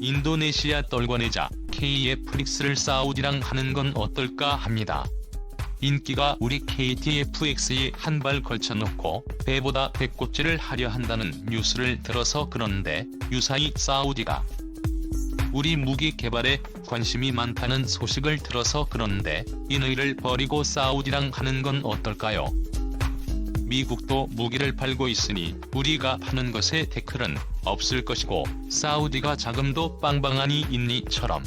인도네시아 떨궈내자 KFX를 사우디랑 하는 건 어떨까 합니다. 인기가 우리 KTFX에 한 발 걸쳐놓고 배보다 배꼽질을 하려 한다는 뉴스를 들어서 그러는데, 유사히 사우디가 우리 무기 개발에 관심이 많다는 소식을 들어서 그러는데, 인의를 버리고 사우디랑 하는 건 어떨까요? 미국도 무기를 팔고 있으니 우리가 파는 것에 태클은 없을 것이고, 사우디가 자금도 빵빵하니 있니처럼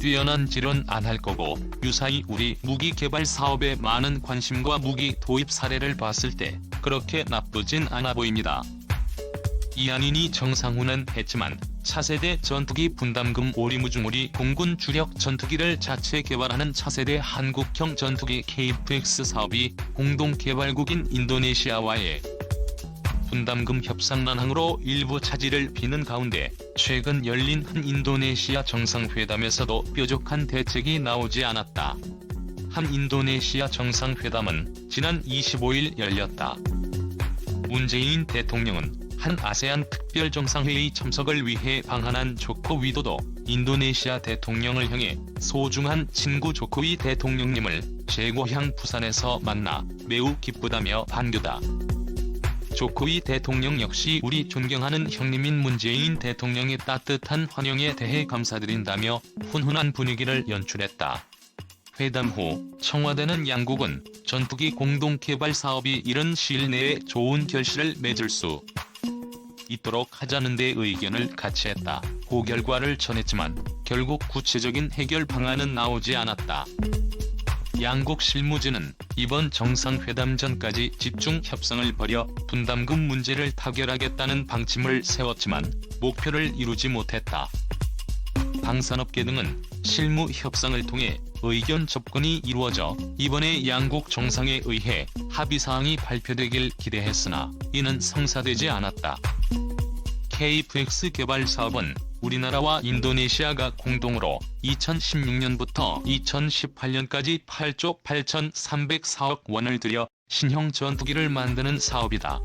뛰어난 질은 안 할 거고, 유사히 우리 무기 개발 사업에 많은 관심과 무기 도입 사례를 봤을 때 그렇게 나쁘진 않아 보입니다. 이한인이 정상훈은 했지만 차세대 전투기 분담금 오리무중 우리 공군 주력 전투기를 자체 개발하는 차세대 한국형 전투기 KFX 사업이 공동개발국인 인도네시아와의 분담금 협상난항으로 일부 차질을 빚는 가운데, 최근 열린 한 인도네시아 정상회담에서도 뾰족한 대책이 나오지 않았다. 한 인도네시아 정상회담은 지난 25일 열렸다. 문재인 대통령은 한 아세안 특별정상회의 참석을 위해 방한한 조코 위도도 인도네시아 대통령을 향해 소중한 친구 조코위 대통령님을 제 고향 부산에서 만나 매우 기쁘다며 반겨다. 조코위 대통령 역시 우리 존경하는 형님인 문재인 대통령의 따뜻한 환영에 대해 감사드린다며 훈훈한 분위기를 연출했다. 회담 후 청와대는 양국은 전투기 공동개발 사업이 이른 시일 내에 좋은 결실을 맺을 수 있도록 하자는 데 의견을 같이 했다. 고 결과를 전했지만 결국 구체적인 해결 방안은 나오지 않았다. 양국 실무진은 이번 정상회담 전까지 집중 협상을 벌여 분담금 문제를 타결하겠다는 방침을 세웠지만 목표를 이루지 못했다. 방산업계 등은 실무 협상을 통해 의견 접근이 이루어져 이번에 양국 정상에 의해 합의사항이 발표되길 기대했으나 이는 성사되지 않았다. KFX 개발 사업은 우리나라와 인도네시아가 공동으로 2016년부터 2018년까지 8조 8,304억 원을 들여 신형 전투기를 만드는 사업이다.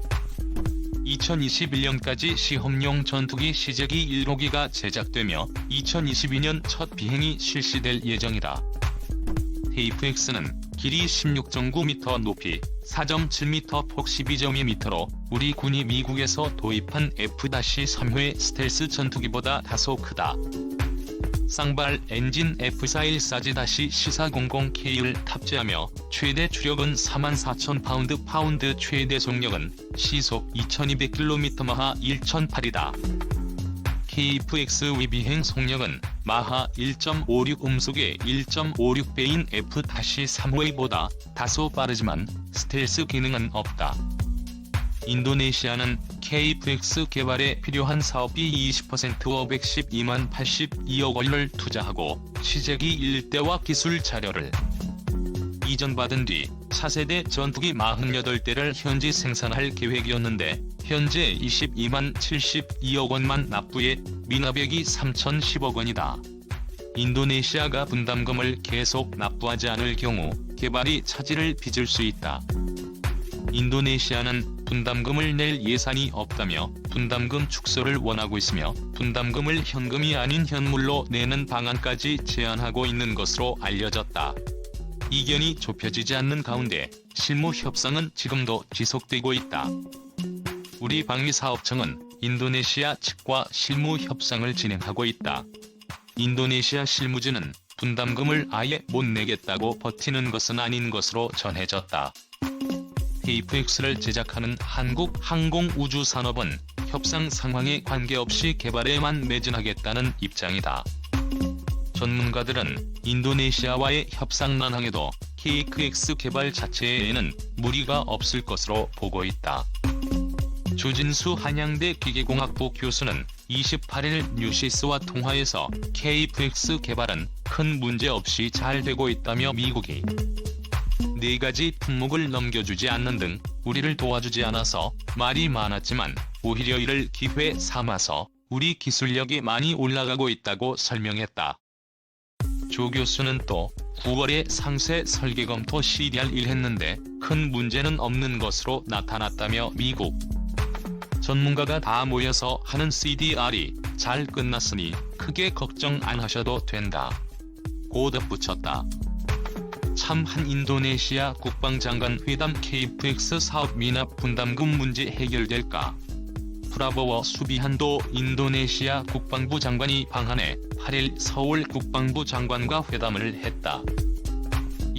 2021년까지 시험용 전투기 시제기 1호기가 제작되며 2022년 첫 비행이 실시될 예정이다. KFX는 길이 16.9m, 높이 4.7m, 폭 12.2m로 우리 군이 미국에서 도입한 F-3회 스텔스 전투기보다 다소 크다. 쌍발 엔진 F414-C400K를 탑재하며 최대 주력은 44,000파운드, 최대 속력은 시속 2200km, 마하 1008이다. KFX의 비행 속력은 마하 1.56 음속의 1.56배인 F-3호보다 다소 빠르지만 스텔스 기능은 없다. 인도네시아는 KFX 개발에 필요한 사업비 20% 512만 82억 원을 투자하고 시제기 1대와 기술 자료를 이전받은 뒤 차세대 전투기 48대를 현지 생산할 계획이었는데, 현재 22만 72억 원만 납부해 미납액이 3,010억 원이다. 인도네시아가 분담금을 계속 납부하지 않을 경우 개발이 차질을 빚을 수 있다. 인도네시아는 분담금을 낼 예산이 없다며 분담금 축소를 원하고 있으며, 분담금을 현금이 아닌 현물로 내는 방안까지 제안하고 있는 것으로 알려졌다. 이견이 좁혀지지 않는 가운데 실무 협상은 지금도 지속되고 있다. 우리 방위사업청은 인도네시아 측과 실무 협상을 진행하고 있다. 인도네시아 실무진은 분담금을 아예 못 내겠다고 버티는 것은 아닌 것으로 전해졌다. KFX를 제작하는 한국항공우주산업은 협상 상황에 관계없이 개발에만 매진하겠다는 입장이다. 전문가들은 인도네시아와의 협상 난항에도 KFX 개발 자체에는 무리가 없을 것으로 보고 있다. 조진수 한양대 기계공학부 교수는 28일 뉴시스와 통화에서 KFX 개발은 큰 문제 없이 잘 되고 있다며 미국이 4가지 품목을 넘겨주지 않는 등 우리를 도와주지 않아서 말이 많았지만 오히려 이를 기회 삼아서 우리 기술력이 많이 올라가고 있다고 설명했다. 조 교수는 또 9월에 상세 설계 검토 CDR1 했는데 큰 문제는 없는 것으로 나타났다며 미국 전문가가 다 모여서 하는 CDR이 잘 끝났으니 크게 걱정 안 하셔도 된다. 고 덧붙였다. 참 한 인도네시아 국방장관 회담 KF-X 사업 미납 분담금 문제 해결될까? 프라보워 수비한도 인도네시아 국방부 장관이 방한해 8일 서울 국방부 장관과 회담을 했다.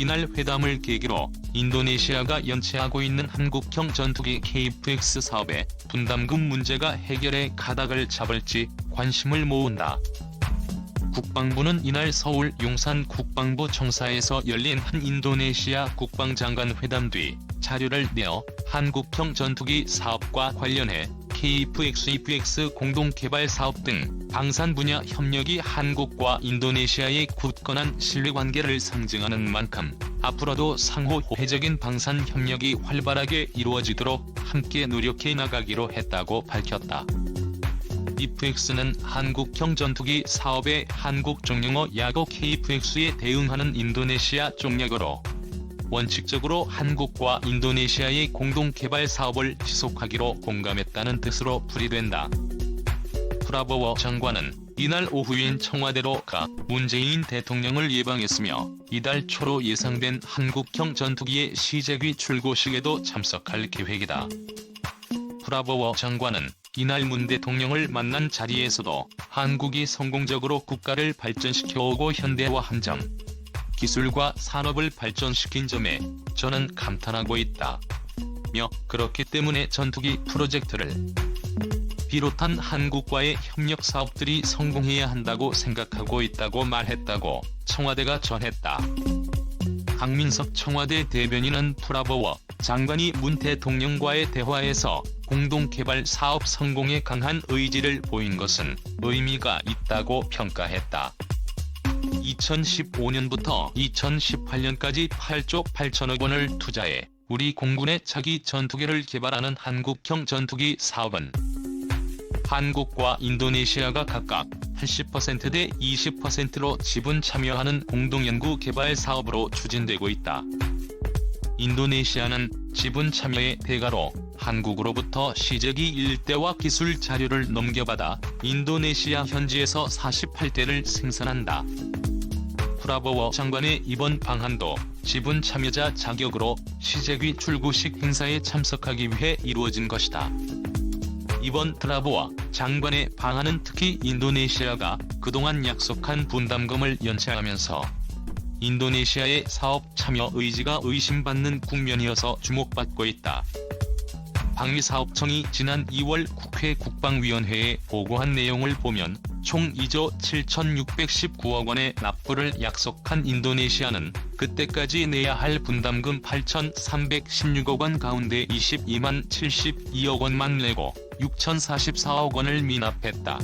이날 회담을 계기로 인도네시아가 연체하고 있는 한국형 전투기 KF-X 사업의 분담금 문제가 해결의 가닥을 잡을지 관심을 모은다. 국방부는 이날 서울 용산 국방부 청사에서 열린 한 인도네시아 국방장관 회담 뒤 자료를 내어 한국형 전투기 사업과 관련해 KF-X 공동개발 사업 등 방산 분야 협력이 한국과 인도네시아의 굳건한 신뢰관계를 상징하는 만큼 앞으로도 상호 호혜적인 방산 협력이 활발하게 이루어지도록 함께 노력해 나가기로 했다고 밝혔다. KF-X는 한국형 전투기 사업의 한국 종영어 약어 KF-X에 대응하는 인도네시아 종약어로 원칙적으로 한국과 인도네시아의 공동개발 사업을 지속하기로 공감했다는 뜻으로 풀이된다. 프라보워 장관은 이날 오후인 청와대로 가 문재인 대통령을 예방했으며 이달 초로 예상된 한국형 전투기의 시제기 출고식에도 참석할 계획이다. 프라보워 장관은 이날 문 대통령을 만난 자리에서도 한국이 성공적으로 국가를 발전시켜오고 현대화한 점, 기술과 산업을 발전시킨 점에 저는 감탄하고 있다. 며 그렇기 때문에 전투기 프로젝트를 비롯한 한국과의 협력 사업들이 성공해야 한다고 생각하고 있다고 말했다고 청와대가 전했다. 강민석 청와대 대변인은 프라보워 장관이 문 대통령과의 대화에서 공동개발 사업 성공에 강한 의지를 보인 것은 의미가 있다고 평가했다. 2015년부터 2018년까지 8조 8천억 원을 투자해 우리 공군의 차기 전투기를 개발하는 한국형 전투기 사업은 한국과 인도네시아가 각각 80% 대 20%로 지분 참여하는 공동연구 개발 사업으로 추진되고 있다. 인도네시아는 지분 참여의 대가로 한국으로부터 시제기 일대와 기술 자료를 넘겨받아 인도네시아 현지에서 48대를 생산한다. 프라보워 장관의 이번 방한도 지분 참여자 자격으로 시제기 출고식 행사에 참석하기 위해 이루어진 것이다. 이번 프라보워 장관의 방한은 특히 인도네시아가 그동안 약속한 분담금을 연체하면서 인도네시아의 사업 참여 의지가 의심받는 국면이어서 주목받고 있다. 방위사업청이 지난 2월 국회 국방위원회에 보고한 내용을 보면 총 2조 7,619억 원의 납부를 약속한 인도네시아는 그때까지 내야 할 분담금 8,316억 원 가운데 22만 72억 원만 내고 6,044억 원을 미납했다.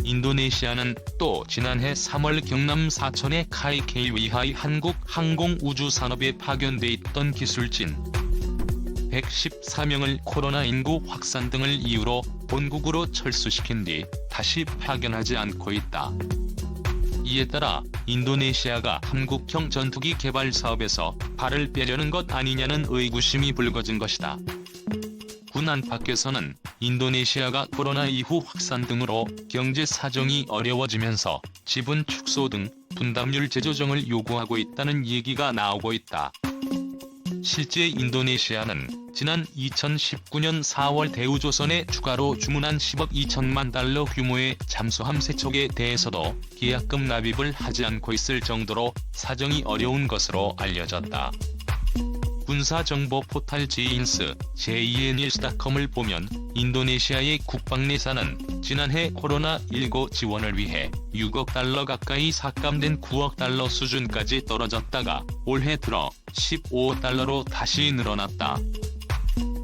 인도네시아는 또 지난해 3월 경남 사천의 KK-위하이 한국 항공우주산업에 파견돼 있던 기술진 114명을 코로나19 확산 등을 이유로 본국으로 철수시킨 뒤 다시 파견하지 않고 있다. 이에 따라 인도네시아가 한국형 전투기 개발 사업에서 발을 빼려는 것 아니냐는 의구심이 불거진 것이다. 군 안팎에서는 인도네시아가 코로나 이후 확산 등으로 경제 사정이 어려워지면서 지분 축소 등 분담률 재조정을 요구하고 있다는 얘기가 나오고 있다. 실제 인도네시아는 지난 2019년 4월 대우조선에 추가로 주문한 10억 2천만 달러 규모의 잠수함 세척에 대해서도 계약금 납입을 하지 않고 있을 정도로 사정이 어려운 것으로 알려졌다. 군사정보 포탈 제인스 JNews.com을 보면 인도네시아의 국방예산은 지난해 코로나19 지원을 위해 6억 달러 가까이 삭감된 9억 달러 수준까지 떨어졌다가 올해 들어 15억 달러로 다시 늘어났다.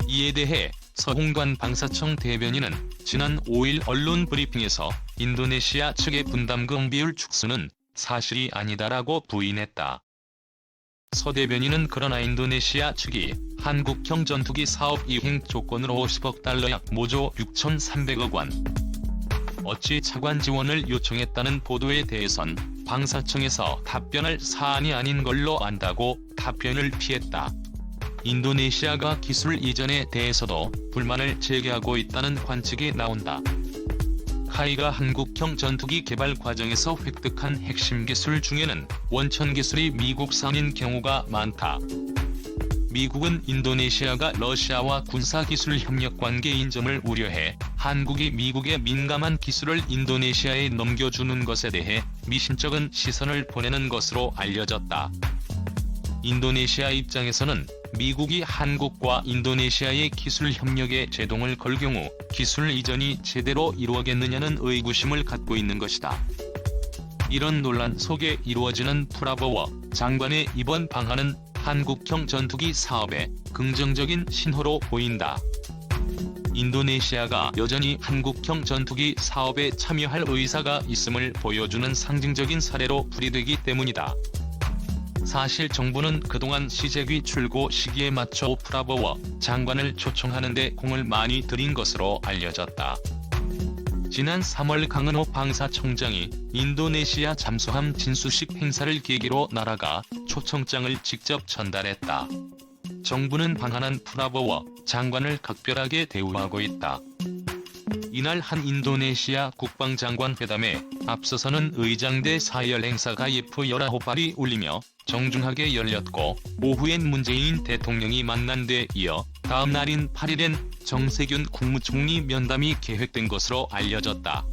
이에 대해 서홍관 방사청 대변인은 지난 5일 언론 브리핑에서 인도네시아 측의 분담금 비율 축소는 사실이 아니다라고 부인했다. 서 대변인은 그러나 인도네시아 측이 한국형 전투기 사업 이행 조건으로 10억 달러 약 모조 6,300억 원 어치 차관 지원을 요청했다는 보도에 대해선 방사청에서 답변할 사안이 아닌 걸로 안다고 답변을 피했다. 인도네시아가 기술 이전에 대해서도 불만을 제기하고 있다는 관측이 나온다. 카이가 한국형 전투기 개발 과정에서 획득한 핵심 기술 중에는 원천 기술이 미국산인 경우가 많다. 미국은 인도네시아가 러시아와 군사기술 협력 관계인 점을 우려해 한국이 미국의 민감한 기술을 인도네시아에 넘겨주는 것에 대해 미심쩍은 시선을 보내는 것으로 알려졌다. 인도네시아 입장에서는 미국이 한국과 인도네시아의 기술 협력에 제동을 걸 경우 기술 이전이 제대로 이루어겠느냐는 의구심을 갖고 있는 것이다. 이런 논란 속에 이루어지는 프라보워 장관의 이번 방한은 한국형 전투기 사업에 긍정적인 신호로 보인다. 인도네시아가 여전히 한국형 전투기 사업에 참여할 의사가 있음을 보여주는 상징적인 사례로 풀이되기 때문이다. 사실 정부는 그동안 시제기 출고 시기에 맞춰 프라보워 장관을 초청하는 데 공을 많이 들인 것으로 알려졌다. 지난 3월 강은호 방사청장이 인도네시아 잠수함 진수식 행사를 계기로 나라가 초청장을 직접 전달했다. 정부는 방한한 프라보워 장관을 각별하게 대우하고 있다. 이날 한 인도네시아 국방장관 회담에 앞서서는 의장대 사열 행사가 F-19발이 울리며 정중하게 열렸고 오후엔 문재인 대통령이 만난 데 이어 다음 날인 8일엔 정세균 국무총리 면담이 계획된 것으로 알려졌다.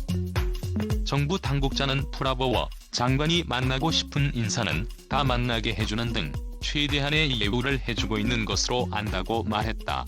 정부 당국자는 프라보워 장관이 만나고 싶은 인사는 다 만나게 해주는 등 최대한의 예우를 해주고 있는 것으로 안다고 말했다.